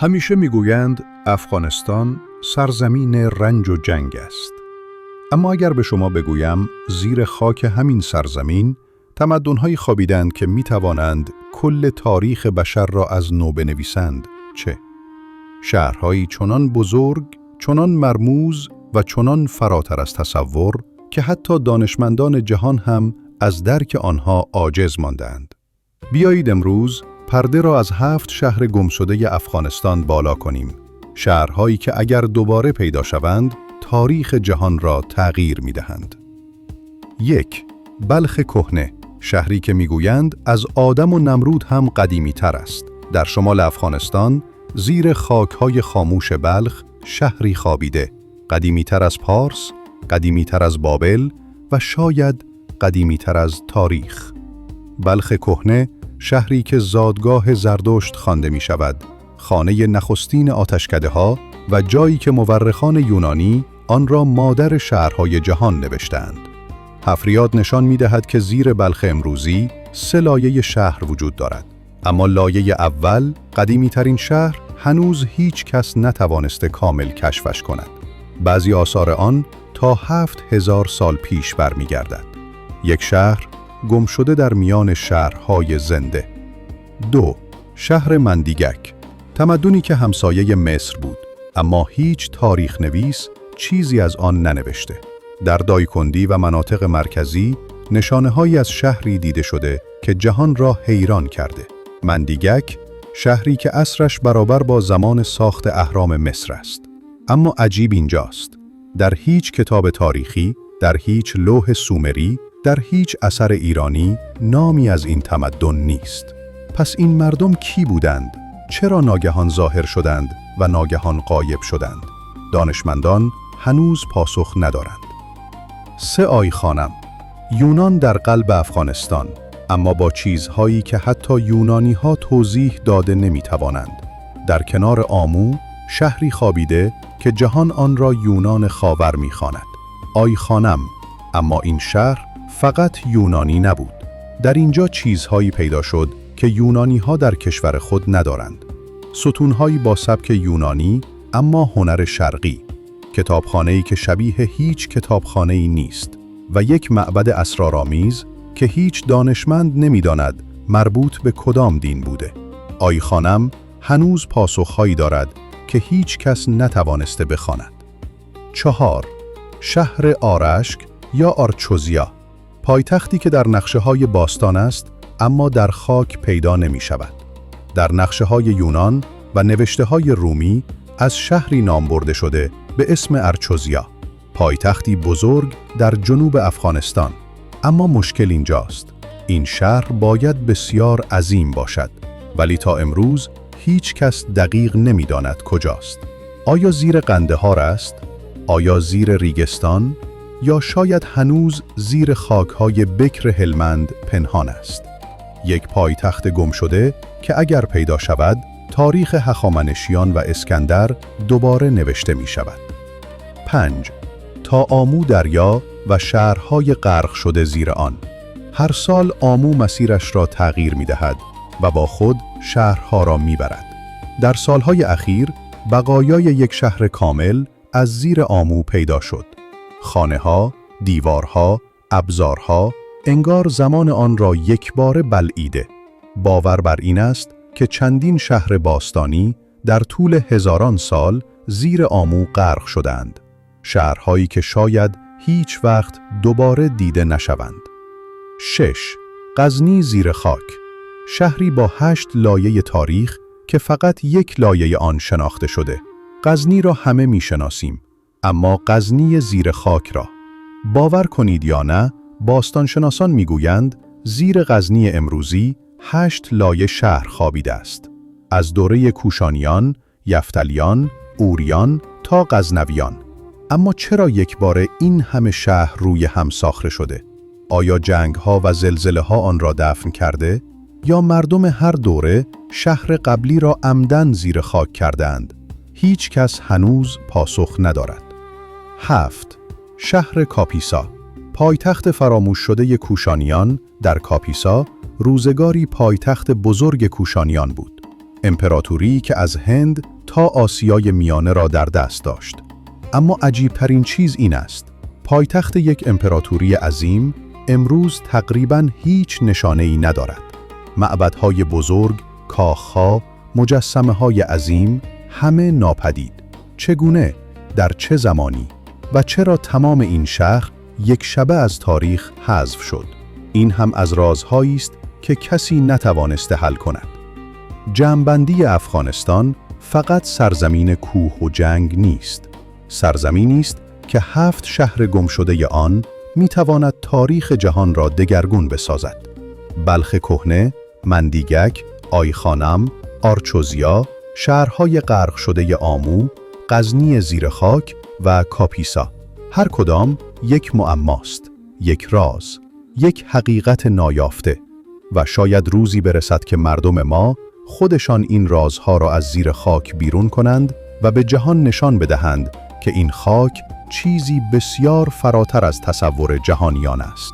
همیشه میگویند افغانستان سرزمین رنج و جنگ است. اما اگر به شما بگویم زیر خاک همین سرزمین تمدن‌هایی خوابیدند که میتوانند کل تاریخ بشر را از نو بنویسند، چه؟ شهرهایی چنان بزرگ، چنان مرموز و چنان فراتر از تصور که حتی دانشمندان جهان هم از درک آنها عاجز ماندند. بیایید امروز پرده را از 7 شهر گمشده افغانستان بالا کنیم. شهرهایی که اگر دوباره پیدا شوند، تاریخ جهان را تغییر می‌دهند. 1. بلخ کهنه، شهری که می‌گویند از آدم و نمرود هم قدیمی‌تر است. در شمال افغانستان، زیر خاک‌های خاموش بلخ، شهری خوابیده، قدیمی‌تر از پارس، قدیمی‌تر از بابل و شاید قدیمی‌تر از تاریخ. بلخ کهنه، شهری که زادگاه زردشت خوانده می شود، خانه نخستین آتشکده‌ها و جایی که مورخان یونانی آن را مادر شهرهای جهان نوشتند. حفریات نشان می دهد که زیر بلخ امروزی 3 لایه شهر وجود دارد. اما لایه اول، قدیمی ترین شهر، هنوز هیچ کس نتوانسته کامل کشفش کند. بعضی آثار آن تا 7000 سال پیش برمی گردد. یک شهر گم شده در میان شهرهای زنده. 2. شهر مندیگک، تمدنی که همسایه مصر بود، اما هیچ تاریخ نویس چیزی از آن ننوشته. در دایکندی و مناطق مرکزی نشانه‌هایی از شهری دیده شده که جهان را حیران کرده. مندیگک، شهری که عصرش برابر با زمان ساخت اهرام مصر است. اما عجیب اینجاست، در هیچ کتاب تاریخی، در هیچ لوح سومری، در هیچ اثر ایرانی نامی از این تمدن نیست. پس این مردم کی بودند؟ چرا ناگهان ظاهر شدند و ناگهان غایب شدند؟ دانشمندان هنوز پاسخ ندارند. 3 آی خانم، یونان در قلب افغانستان، اما با چیزهایی که حتی یونانی‌ها توضیح داده نمی‌توانند. در کنار آمو، شهری خوابیده که جهان آن را یونان خاور می‌خواند. آی خانم، اما این شهر فقط یونانی نبود. در اینجا چیزهایی پیدا شد که یونانی‌ها در کشور خود ندارند. ستونهایی با سبک یونانی اما هنر شرقی، کتابخانه‌ای که شبیه هیچ کتابخانه‌ای نیست و یک معبد اسرارآمیز که هیچ دانشمند نمی‌داند مربوط به کدام دین بوده. آی خانم هنوز پاسخهایی دارد که هیچ کس نتوانسته بخواند. 4. شهر آرشک یا آرچوزیا، پایتختی که در نقشه‌های باستان است اما در خاک پیدا نمی‌شود. در نقشه‌های یونان و نوشته‌های رومی از شهری نام برده شده به اسم ارچوزیا، پایتختی بزرگ در جنوب افغانستان. اما مشکل اینجاست، این شهر باید بسیار عظیم باشد، ولی تا امروز هیچ کس دقیق نمی‌داند کجاست. آیا زیر قندهار است؟ آیا زیر ریگستان؟ یا شاید هنوز زیر خاک‌های بکر هلمند پنهان است. یک پایتخت گم شده که اگر پیدا شود، تاریخ هخامنشیان و اسکندر دوباره نوشته می شود. 5. تا آمو دریا و شهرهای غرق شده زیر آن. هر سال آمو مسیرش را تغییر می دهد و با خود شهرها را می برد. در سالهای اخیر بقایای یک شهر کامل از زیر آمو پیدا شد. خانه‌ها، دیوارها، ابزارها، انگار زمان آن را یکباره بلعیده. باور بر این است که چندین شهر باستانی در طول هزاران سال زیر آمو غرق شدند. شهرهایی که شاید هیچ وقت دوباره دیده نشوند. 6. غزنی زیر خاک، شهری با 8 لایه تاریخ که فقط یک لایه آن شناخته شده. غزنی را همه می‌شناسیم، اما غزنی زیر خاک را باور کنید یا نه، باستانشناسان میگویند زیر غزنی امروزی 8 لایه شهر خوابیده است، از دوره کوشانیان، یفتلیان، اوریان تا غزنویان. اما چرا یک باره این همه شهر روی هم ساخته شده؟ آیا جنگ‌ها و زلزله‌ها آن را دفن کرده؟ یا مردم هر دوره شهر قبلی را عمدن زیر خاک کردند؟ هیچ کس هنوز پاسخ ندارد. 7. شهر کاپیسا، پایتخت فراموش شده کوشانیان. در کاپیسا روزگاری پایتخت بزرگ کوشانیان بود. امپراتوری که از هند تا آسیای میانه را در دست داشت. اما عجیبترین چیز این است: پایتخت یک امپراتوری عظیم امروز تقریباً هیچ نشانه‌ای ندارد. معبدهای بزرگ، کاخها، مجسمه‌های عظیم، همه ناپدید. چگونه؟ در چه زمانی؟ و چرا تمام این شهر یک شبه از تاریخ حذف شد؟ این هم از رازهایی است که کسی نتوانسته حل کند. جمع‌بندی افغانستان فقط سرزمین کوه و جنگ نیست. سرزمینی است که 7 شهر گمشده آن می‌تواند تاریخ جهان را دگرگون بسازد. بلخ کهنه، مندیگک، آیخانم، آرچوزیا، شهرهای غرق شده آمو، غزنی زیر خاک و کاپیسا. هر کدام یک معماست، یک راز، یک حقیقت نایافته و شاید روزی برسد که مردم ما خودشان این رازها را از زیر خاک بیرون کنند و به جهان نشان بدهند که این خاک چیزی بسیار فراتر از تصور جهانیان است.